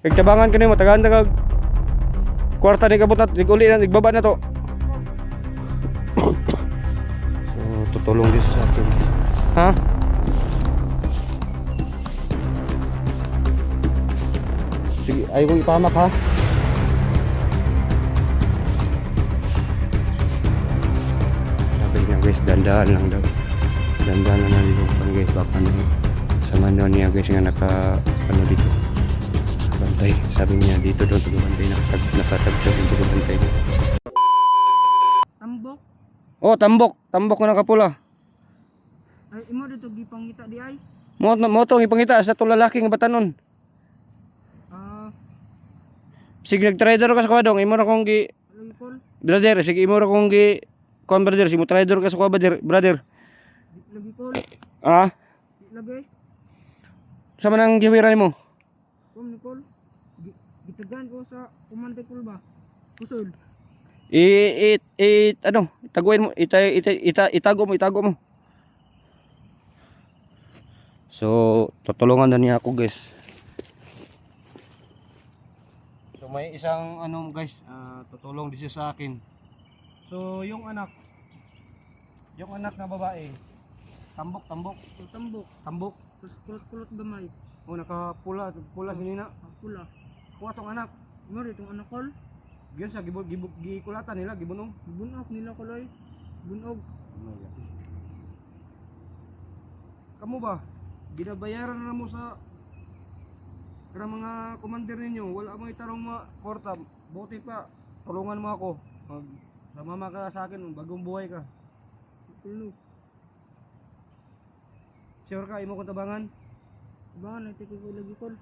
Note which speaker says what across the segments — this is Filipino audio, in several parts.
Speaker 1: Igtabangan ka nimo tagaan kag kwarta ni kabot na uli na igbaba na to. So tutulong din sa akin. Ha? Sige, ayaw kong ipahamak ha. Sabi niya guys, dandaan lang daw. Dandaan lang lang dito kan guys, baka sama daw niya guys nga naka ano dito bantay. Sabi niya dito daw bantay, nakatagtag dito bantay niya.
Speaker 2: Tambok?
Speaker 1: Oh, tambok na nakapula.
Speaker 2: Ay, imo dito gipangita di ay?
Speaker 1: Mo to ipangita sa to lalaki nga batanon. Sige nag-trader ka sa kwadong, imo ra kong gi
Speaker 2: Lagi call?
Speaker 1: brother, sige imo ra kong gi kon brother, sige mo trader ka sa kwa brother.
Speaker 2: Lagi call?
Speaker 1: Ah,
Speaker 2: Lagi?
Speaker 1: sama nang giwiran mo.
Speaker 2: Kom ni call? Gitagan ko sa kumante call ba? Kusol?
Speaker 1: Ano, taguin mo, itago mo. So, tutulungan na niya ako guys. So may isang ano guys, tutulong din siya sa akin. So yung anak na babae, tambok.
Speaker 2: Tambok? Kulot gamay?
Speaker 1: Oh, nakapula sinina.
Speaker 2: Pula?
Speaker 1: Kuha tong anak.
Speaker 2: Imo ditong anak call?
Speaker 1: Giyon sa gikulatan nila, gibunong.
Speaker 2: Bunog nila kaloy? Bunog?
Speaker 1: Kamu ba? Ginabayaran na mo sa mga commander ninyo. Wala mo itarong mga korta. Buti pa, tulungan mo ako. Samama ka sa akin, bagong buhay ka.
Speaker 2: Tulog?
Speaker 1: Sure ka, imo kong tabangan?
Speaker 2: Tabangan na tiki ko lagi call?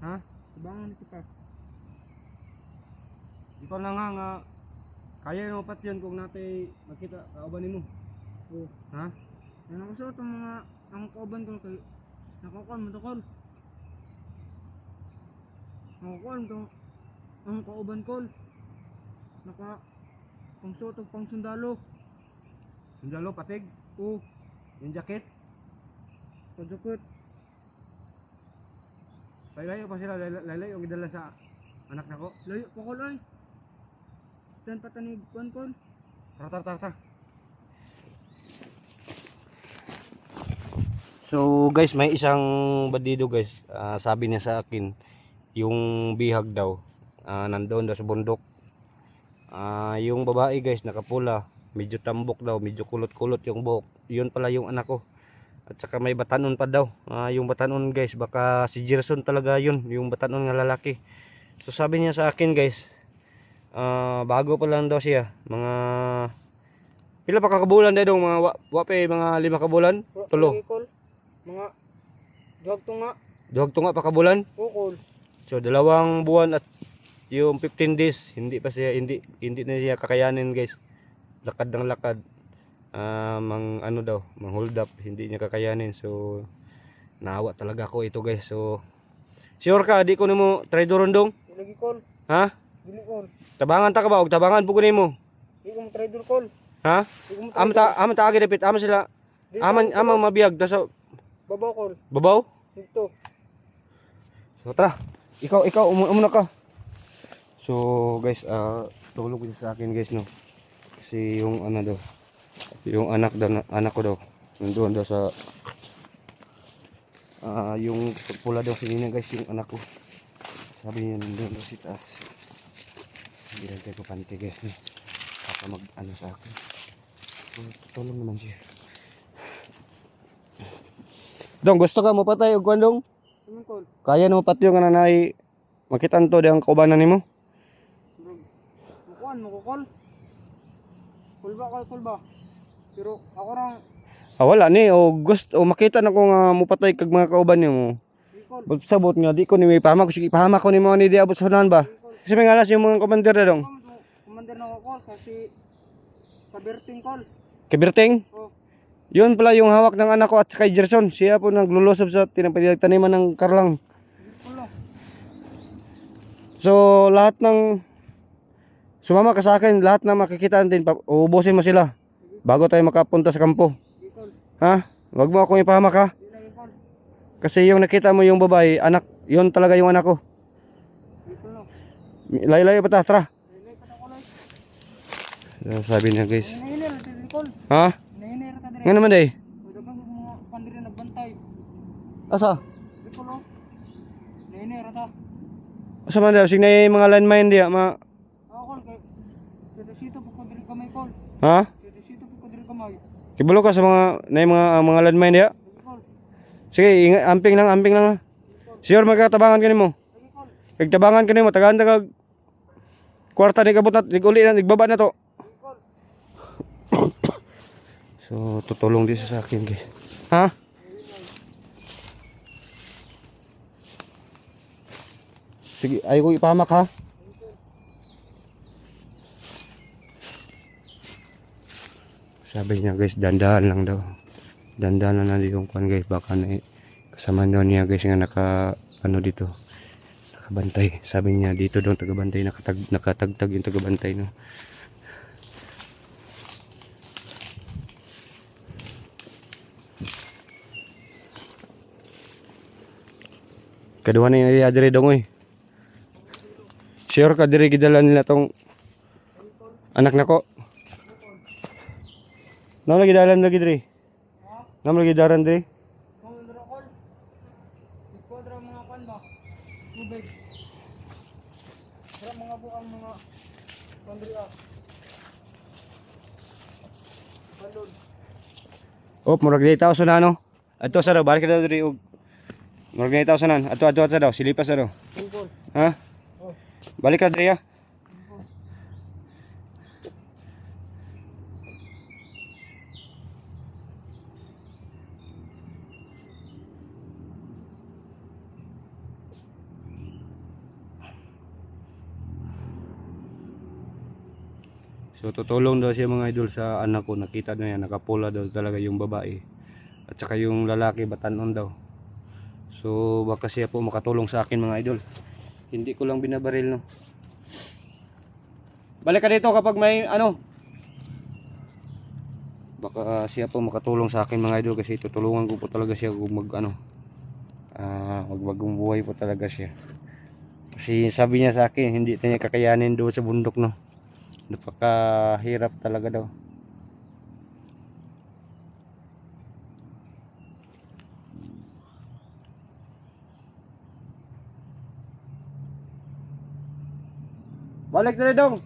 Speaker 1: Ha?
Speaker 2: Tabangan na kita?
Speaker 1: Ikaw na nga kaya mo pat yun kung natin makita kauban mo.
Speaker 2: Oo.
Speaker 1: Ha?
Speaker 2: Ano ko sa mga ang kauban ko kay nakakon mo to call? Nakakon to ang kauban call? Pang sotog pang sundalo.
Speaker 1: Sundalo patig?
Speaker 2: Oo.
Speaker 1: Yung jacket?
Speaker 2: Pagdakot.
Speaker 1: Layo pa sila, layo yung idala sa anak nako.
Speaker 2: Layo pa call ay. Dan patanig kuan call.
Speaker 1: Tara. So guys, may isang bandido guys, sabi niya sa akin yung bihag daw nandoon daw sa bundok. Yung babae guys nakapula, medyo tambok daw, medyo kulot-kulot yung buhok. Yun pala yung anak ko. At saka may batanon pa daw. Yung batanon guys, baka si Gerson talaga yun, yung batanon nga lalaki. So sabi niya sa akin guys, bago pa lang daw siya, mga pila pa kakabulan daw, mga wape, mga 5 kabulan, tulo.
Speaker 2: Mga
Speaker 1: Duhag tunga pa kabulan.
Speaker 2: Call.
Speaker 1: So 2 buwan at yung 15 days hindi na siya kakayanin guys. Lakad ng lakad. Mang hold up, hindi niya kakayanin. So naawa talaga ako ito guys. So sure ka di ko nimo try durondong?
Speaker 2: Lagi call.
Speaker 1: Ha?
Speaker 2: Dili call.
Speaker 1: Tabangan ta ka ba? Og tabangan po ko nimo.
Speaker 2: Di ko trader call.
Speaker 1: Ha? Amo ta agi dapit, amo sila. Amang mabiyag ta sa
Speaker 2: Babaw call.
Speaker 1: babaw.
Speaker 2: Dito.
Speaker 1: So tara, ikaw umuna ka. So guys, tulog din sa akin guys no. Kasi yung ano daw, yung anak ko daw, nandoon daw sa yung pula daw sinina guys, yung anak ko. Sabi niya nandoon daw si taas. Hindi lang tayo panty guys no. Baka mag ano sa akin. So, tulong naman siya. Dong, gusto ka mo patay og kuan dong?
Speaker 2: Tumon call.
Speaker 1: Kaya na mo patyo nga nanay makitan to ang kaubanan nimo?
Speaker 2: Mukuan mo ko call. Call ba? Pero ako rang
Speaker 1: Wala ni o gusto o makita na ko nga mo patay kag mga kauban nimo.
Speaker 2: di call.
Speaker 1: Pag sabot nga di ko ni pahamak ko sige pahamak ko nimo ni di abot sa hunan ba? Kasi may ngalas yung mga commander na dong.
Speaker 2: Commander na ko call kasi kaberting call.
Speaker 1: Kabirting?
Speaker 2: Oh.
Speaker 1: Yun pala yung hawak ng anak ko at kay Gerson. Siya po naglulusob sa taniman ng karlang.
Speaker 2: Wala.
Speaker 1: So lahat ng sumama ka sa akin, lahat na makikita natin, uubusin mo sila bago tayo makapunta sa kampo.
Speaker 2: Di call.
Speaker 1: Ha? Wag mo akong ipahamak ha.
Speaker 2: Di lagi call.
Speaker 1: Kasi yung nakita mo yung babae, anak, yun talaga yung anak ko.
Speaker 2: Dito no.
Speaker 1: Layo-layo pa ta, tara.
Speaker 2: Dili pa na kulay.
Speaker 1: Sabi niya guys.
Speaker 2: Nahinir sa likol.
Speaker 1: Ha?
Speaker 2: Nahinir ka dire.
Speaker 1: Nga naman day.
Speaker 2: Dagang mga pandiri nagbantay.
Speaker 1: Asa?
Speaker 2: Likol oh. Nahinir ta.
Speaker 1: Asa man daw? Sige na yung mga landmine diya.
Speaker 2: Ako kol kay sito po ko diri kamay kol.
Speaker 1: Ha?
Speaker 2: Sito po ko diri kamay.
Speaker 1: Kibulo ka sa mga landmine diya.
Speaker 2: Likol.
Speaker 1: Sige, amping lang, amping lang. Sure magkatabangan ka nimo.
Speaker 2: Likol.
Speaker 1: Kagtabangan ka nimo, tagaan ta kag kwarta ni kabot na, iguli na, igbaba na to.
Speaker 2: Likol.
Speaker 1: So, tutulong din siya sa akin guys. Ha? Sige, ayaw ko ipahamak ha. Sabi niya guys, dandahan lang daw. Dandahan lang yung kwan guys, baka na kasama daw niya guys nga ano dito. Nakabantay. Sabi niya dito daw tagabantay, nakatagtag yung tagabantay no. Kaduha na yung adre dong eh. Sure ka diri gidala nila tong anak nako. Namo lagi dalan lagi diri. Namo lagi daran diri.
Speaker 2: Kung ndro kol. Iskodra mga kwan ba? Tubig. Para mga buang mga pandiri ah. Balod.
Speaker 1: Oh, murag 8,000 na ano. Adto sa daw, balik daw diri og murag 8,000 nan. Adto sa daw, silipas sa daw.
Speaker 2: Likol.
Speaker 1: Ha?
Speaker 2: Oh.
Speaker 1: Balik ka diri ah. So tutulong daw siya mga idol sa anak ko. Nakita na yan, nakapula daw talaga yung babae. At saka yung lalaki batanon daw. So baka siya po makatulong sa akin mga idol. Hindi ko lang binabaril no. Balik ka dito kapag may ano. Baka siya po makatulong sa akin mga idol kasi tutulungan ko po talaga siya kung mag ano. Magbagong buhay po talaga siya. Kasi sabi niya sa akin hindi niya kakayanin doon sa bundok no. Napakahirap talaga daw. Balik na dong.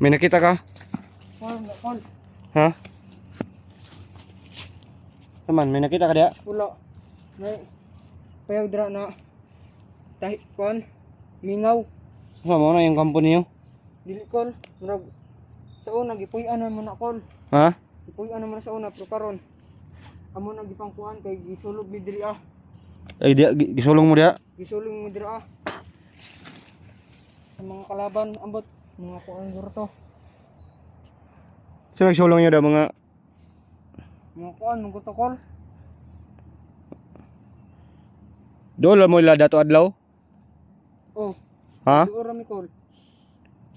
Speaker 1: May nakita ka?
Speaker 2: Kol.
Speaker 1: Ha? Taman, may nakita ka diya?
Speaker 2: Wala. May payag dra na tahi kon mingaw.
Speaker 1: Sa mo na yung kampo niyo?
Speaker 2: Dili kol. Murag sa una gipuy-an man na kol.
Speaker 1: Ha?
Speaker 2: Gipuy-an man sa una pero karon amo na gipangkuan kay gisulog mi diri ah.
Speaker 1: Ay diya, gisulong mo diya?
Speaker 2: Gisulog mi diri ah. Sa mga kalaban ambot mga kuan gurto.
Speaker 1: So nagsulong niyo daw mga
Speaker 2: Mga kuan mga gurto kol.
Speaker 1: doon mo ila dato adlaw?
Speaker 2: Oh.
Speaker 1: Ha?
Speaker 2: Ora mi kol.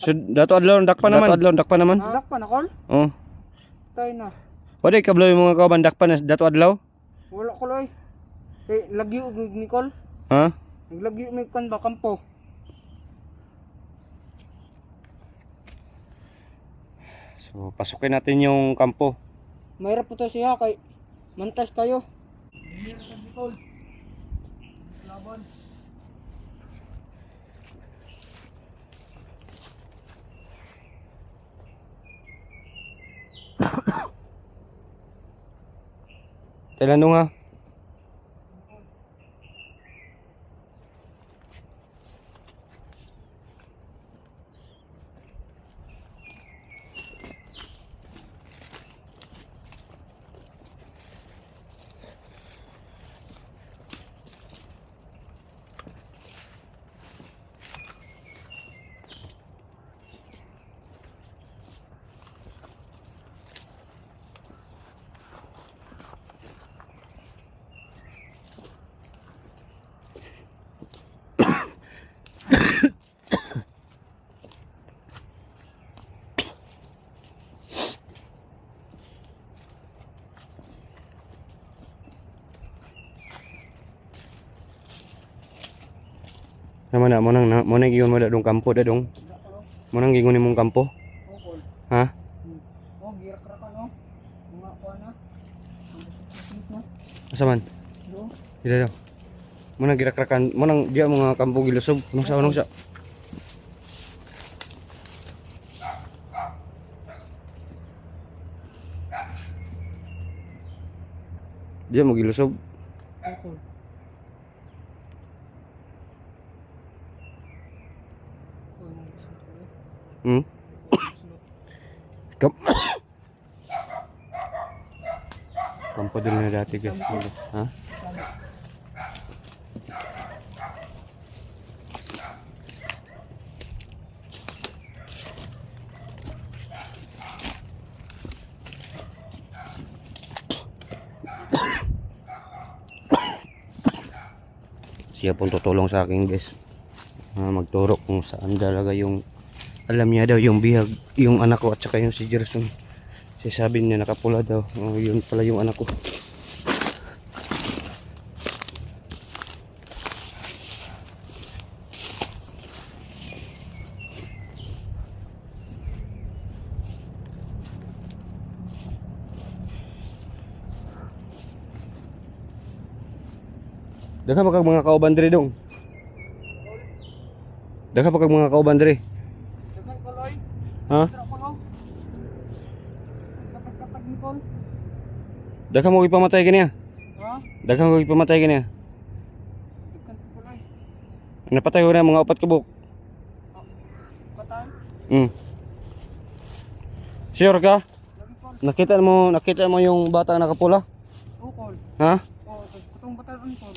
Speaker 1: So dato adlaw dakpa naman. Dato adlaw dakpa naman.
Speaker 2: Dak pa na kol.
Speaker 1: Oh.
Speaker 2: Tay na.
Speaker 1: Wala kablo yung mga kauban dakpa na dato adlaw?
Speaker 2: Wala kol oy. Kay lagyo og mi kol.
Speaker 1: Ha?
Speaker 2: Naglagyo mi kan ba kampo.
Speaker 1: So pasukin natin yung kampo.
Speaker 2: Mahirap po to siya kay mantas kayo. Laban.
Speaker 1: Kailan nga? Naman na mo nang giyon mo da dong kampo da dong. Mo nang gingon imong kampo.
Speaker 2: Ukol.
Speaker 1: Ha?
Speaker 2: Oh, girak-rakan oh. Mga kuan na.
Speaker 1: Asa man?
Speaker 2: Do.
Speaker 1: Dila daw. Mo nang girakrakan, mo nang diya mga kampo gilusob. Unong sa? Diya mo gilusob.
Speaker 2: Ukol.
Speaker 1: Hmm? Kam Kampo din na dati guys. Ha? Siya pong tutulong sa akin guys. Magturo kung saan talaga yung alam niya daw yung bihag, yung anak ko at saka yung si Gerson. Sabi niya nakapula daw. Yun pala yung anak ko. Daghan pa kag mga kauban diri dong. Daghan pa kag mga kauban diri.
Speaker 2: Dagan kaloy.
Speaker 1: Ha?
Speaker 2: Kapag Nicol.
Speaker 1: Daghan mo ipamatay kaniya.
Speaker 2: Ha?
Speaker 1: Daghan mo ipamatay kaniya.
Speaker 2: Dagan kaloy.
Speaker 1: Napatay ko na mga upat ka buok.
Speaker 2: Patay.
Speaker 1: Sure ka?
Speaker 2: Lagi Col.
Speaker 1: Nakita mo yung bata nakapula?
Speaker 2: Ukol.
Speaker 1: Ha?
Speaker 2: Oh, katong batan Col.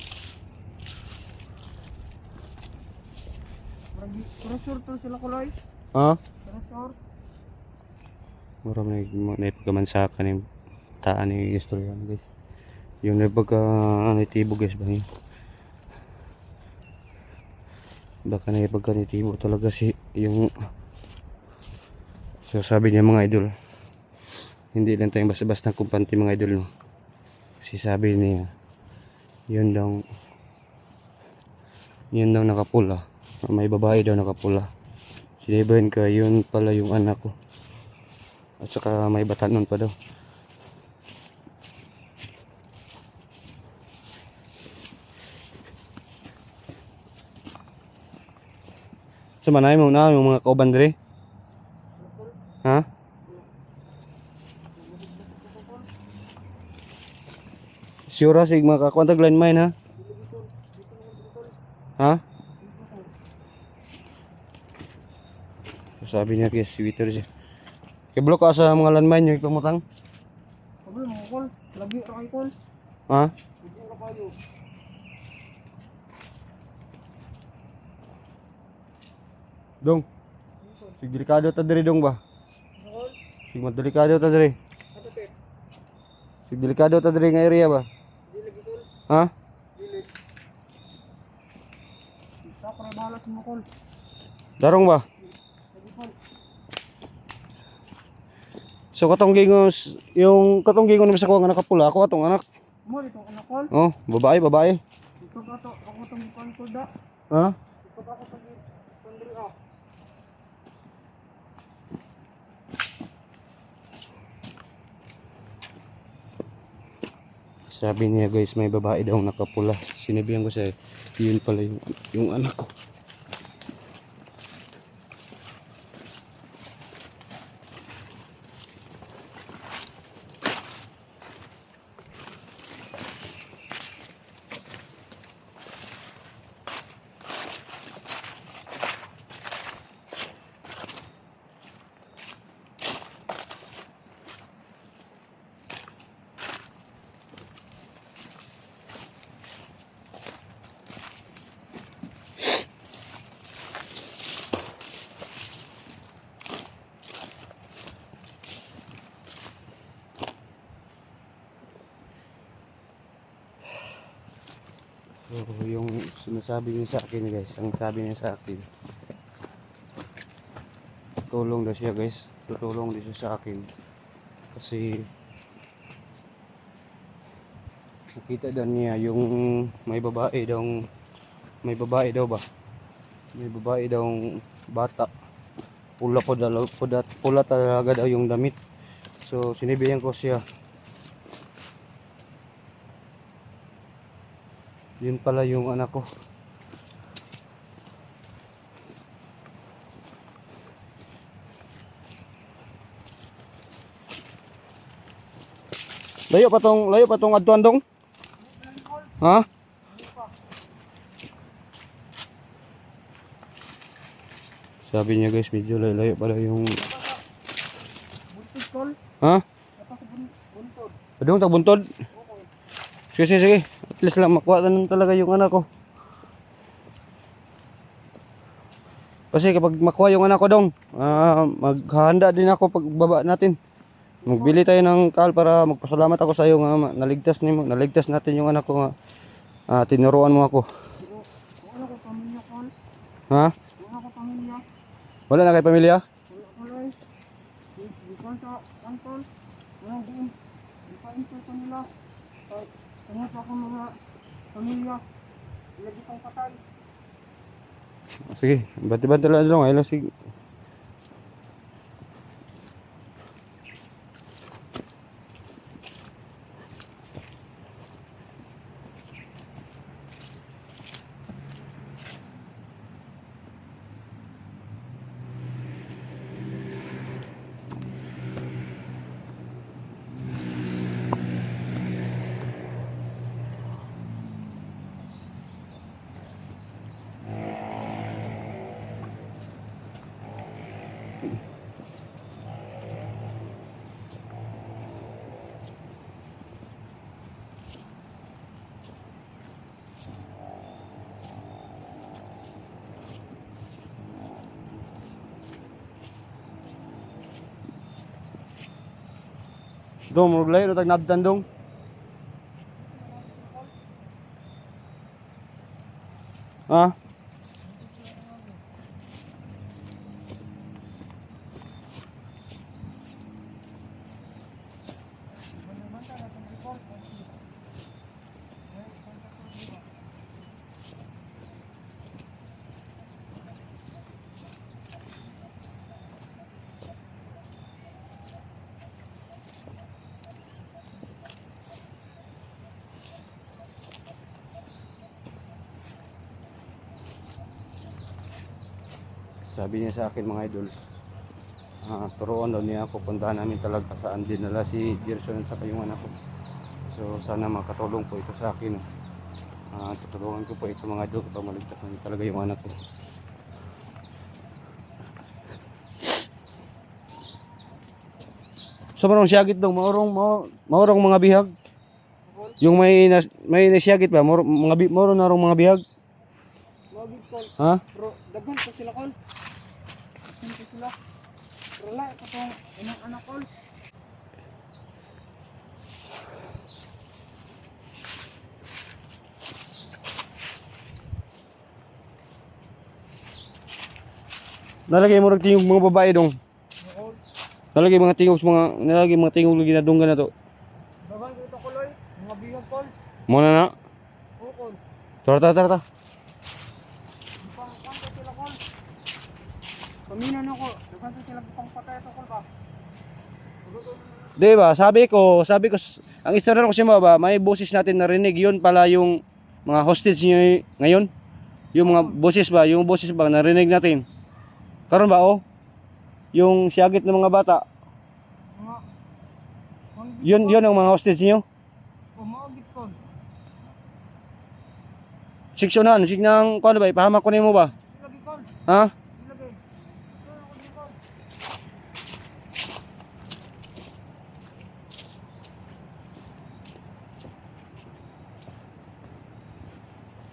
Speaker 2: Kurusur to sila kaloy.
Speaker 1: Ha?
Speaker 2: Kurusur.
Speaker 1: Mura na ipagkamansakan yung taan ni istorya guys. Yung nagpagka nitibo guys ba yun? Baka na ipagka nitibo talaga si yung so sabi niya mga idol. Hindi lang tayong basta-basta kumpante mga idol no. Kasi sabi niya yun daw nakapula. May babae daw nakapula. Sinibahin ka yun pala yung anak ko. At saka may batanon pa daw. So manay mo na yung mga kauban diri. Ha? Sure sig makakontag line mine ha? Ha? Sabi niya kay Twitter siya. Kiblok ka sa mga landmine yung ipamutang?
Speaker 2: Sabi mo Col. Lagi ra kay Col.
Speaker 1: Ha?
Speaker 2: Lagi ra kayo.
Speaker 1: Dong. Sig delikado ta diri dong ba?
Speaker 2: Col.
Speaker 1: Sig delikado ta diri.
Speaker 2: Ato tet.
Speaker 1: Sig delikado ta diri nga area ba?
Speaker 2: Di lagi Col.
Speaker 1: Ha?
Speaker 2: Dili. Sa para balas mo Col.
Speaker 1: Darong ba?
Speaker 2: Lagi Col.
Speaker 1: So katong gingos, yung katong gingon naman sa kuha nga nakapula, ako atong anak.
Speaker 2: Mo dito anak Col.
Speaker 1: Oh, babae.
Speaker 2: Dito ka to. Ako tong Col da.
Speaker 1: Ha?
Speaker 2: Dito ka ako sa Sandri ah.
Speaker 1: Sabi niya guys, may babae daw nakapula. Sinabihan ko siya, yun pala yung anak ko. So, yung sinasabi niya sa akin guys, ang sabi niya sa akin, tutulong daw siya guys, tutulong din siya sa akin. Kasi nakita daw niya yung may babae daw ba? May babae daw bata. Pula talaga daw yung damit. So sinibihan ko siya. Yun pala yung anak ko. Layo pa tong adtuan dong. Ha? Sabi niya guys, medyo layo pala yung...
Speaker 2: Buntod kol.
Speaker 1: Ha?
Speaker 2: Tapos buntod.
Speaker 1: Padung tag buntod. Sige. At least lang makuha na talaga yung anak ko. Kasi kapag makuha yung anak ko dong, maghahanda din ako pagbaba natin. Magbili tayo ng kal para magpasalamat ako sa iyo nga naligtas natin yung anak ko nga. Tinuruan mo ako.
Speaker 2: Wala ko pamilya kol.
Speaker 1: Ha?
Speaker 2: Wala ko pamilya.
Speaker 1: Wala na kay pamilya?
Speaker 2: Wala ko loy. Di kol sa kol. Wala din. Di pa insert ko nila. Tungkol sa akong mga pamilya. Lagi kong patay.
Speaker 1: Sige, banti-banti lang dong. Ayun sige. Dong, maglay ro tag nabdan dong. Ha? Sabi niya sa akin mga idol, turuan daw niya ako, puntahan namin talaga saan dinala si Gerson sa yung anak ko. So sana makatulong po ito sa akin. Tutulungan ko po ito mga idol kapag maligtas namin talaga yung anak ko. So marong siyagit daw, maurong mga bihag. Yung may nasyagit ba, maurong narong mga bihag.
Speaker 2: Lagi kol.
Speaker 1: Ha?
Speaker 2: Bro, daghan pa sila kol. Daghan pa sila. Pero wala ito tong inang anak kol.
Speaker 1: Nalagay mo ring tingog mga babae dong.
Speaker 2: Kol.
Speaker 1: Nalagay mga tingog lagi na dunggan na to.
Speaker 2: Daghan ko ito koloy. Mga bihag kol.
Speaker 1: Mo na na.
Speaker 2: Oo kol.
Speaker 1: Tara.
Speaker 2: Pang kanto sila kol. Paminan ako. Daghan pa sila pang patay ito kol ba?
Speaker 1: Di ba? Sabi ko, ang istorya ko kasi ba, may boses natin narinig. Yun pala yung mga hostage niyo ngayon. Yung mga boses ba, narinig natin. Karon ba oh? Yung siyagit ng mga bata.
Speaker 2: Mga
Speaker 1: Yun ang mga hostage niyo.
Speaker 2: umagit kol.
Speaker 1: Siksyonan, signang kuno ba, ipahamak ko nimo ba?
Speaker 2: Lagi kol.
Speaker 1: Ha?
Speaker 2: Lagi. Ito ako din kol.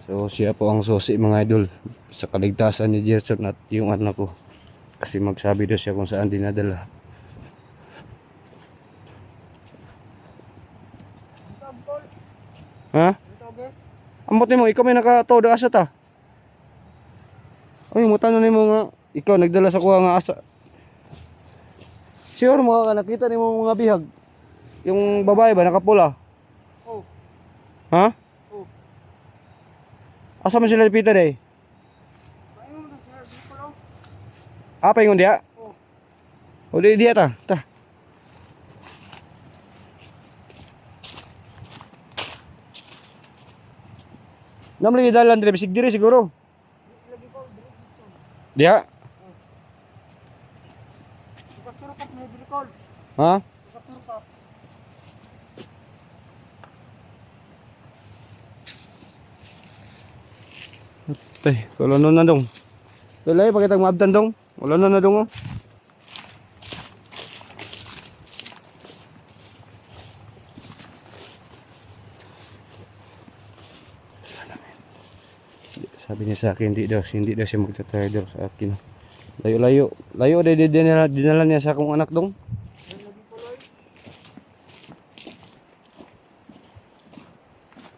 Speaker 1: So siya po ang susi mga idol sa kaligtasan ni Gerson at yung anak ko. Kasi magsabi daw siya kung saan dinadala.
Speaker 2: Ito kol.
Speaker 1: Ha?
Speaker 2: Ito ge.
Speaker 1: Amot nimo, ikaw may nakataw da asa ta. Ay, mutan nimo nga ikaw nagdala sa kuha nga asa. Sure mo ka nakita nimo mga bihag. Yung babae ba nakapula?
Speaker 2: Oh.
Speaker 1: Ha?
Speaker 2: Oh.
Speaker 1: Asa man sila pita day?
Speaker 2: Ayun mo
Speaker 1: Apa yung dia? O di dia ta. Ta. Nam lagi dalan dire bisig dire siguro. Dia?
Speaker 2: Sukat-sukat may dirikol.
Speaker 1: Ha?
Speaker 2: Sukat-sukat.
Speaker 1: Tay, wala na dong. Wala pakitang maabdan dong. Wala na dong. Oh. Sabi niya sa akin, hindi daw siya magta-trader sa akin. Layo-layo. Layo day dinala niya sa akong anak dong.
Speaker 2: May lagi tuloy.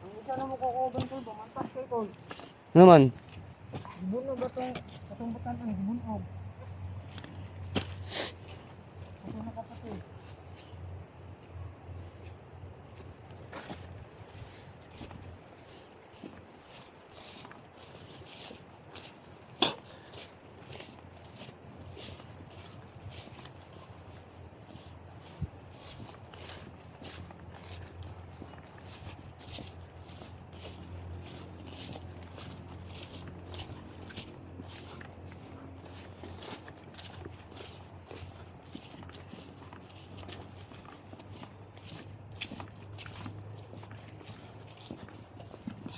Speaker 2: Ang isa na mo kukuban tol, bumantas kay tol.
Speaker 1: Ano naman?
Speaker 2: Gibunog atong batan ang gibunog. Ito nakapatid.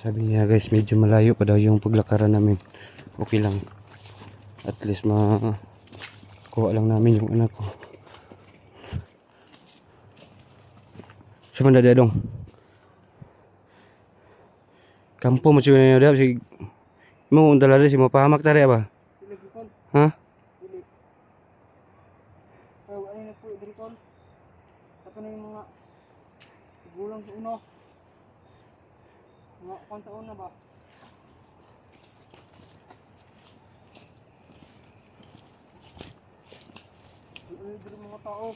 Speaker 1: Sabi niya guys, medyo malayo pa daw yung paglakaran namin. Okay lang. At least kuha lang namin yung anak ko. Siya man dadadong. Kampo mo siya na daw. Mo undala si mo pahamak tari ba?
Speaker 2: Sila gikol.
Speaker 1: Ha?
Speaker 2: Sila. Ay, ano na po dirikol. Saka na yung mga gulang sa uno. Mga kung sa una ba? Ano yung mga tao?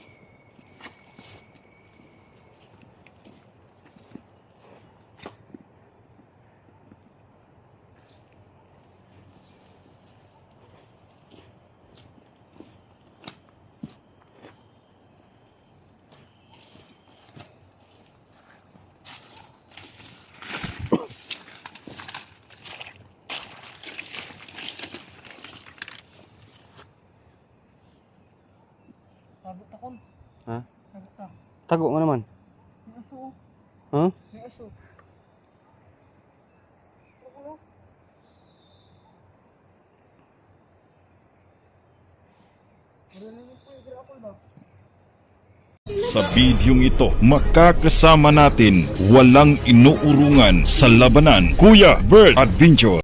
Speaker 2: Sagot ako.
Speaker 1: Ha?
Speaker 2: Sagot ka.
Speaker 1: Tago mo naman.
Speaker 2: May aso.
Speaker 1: Ha?
Speaker 2: May aso. Ano? Marinig po yung dirikol ba?
Speaker 3: Sa bidyong ito, makakasama natin walang inuurungan sa labanan, Kuya Bird Adventure.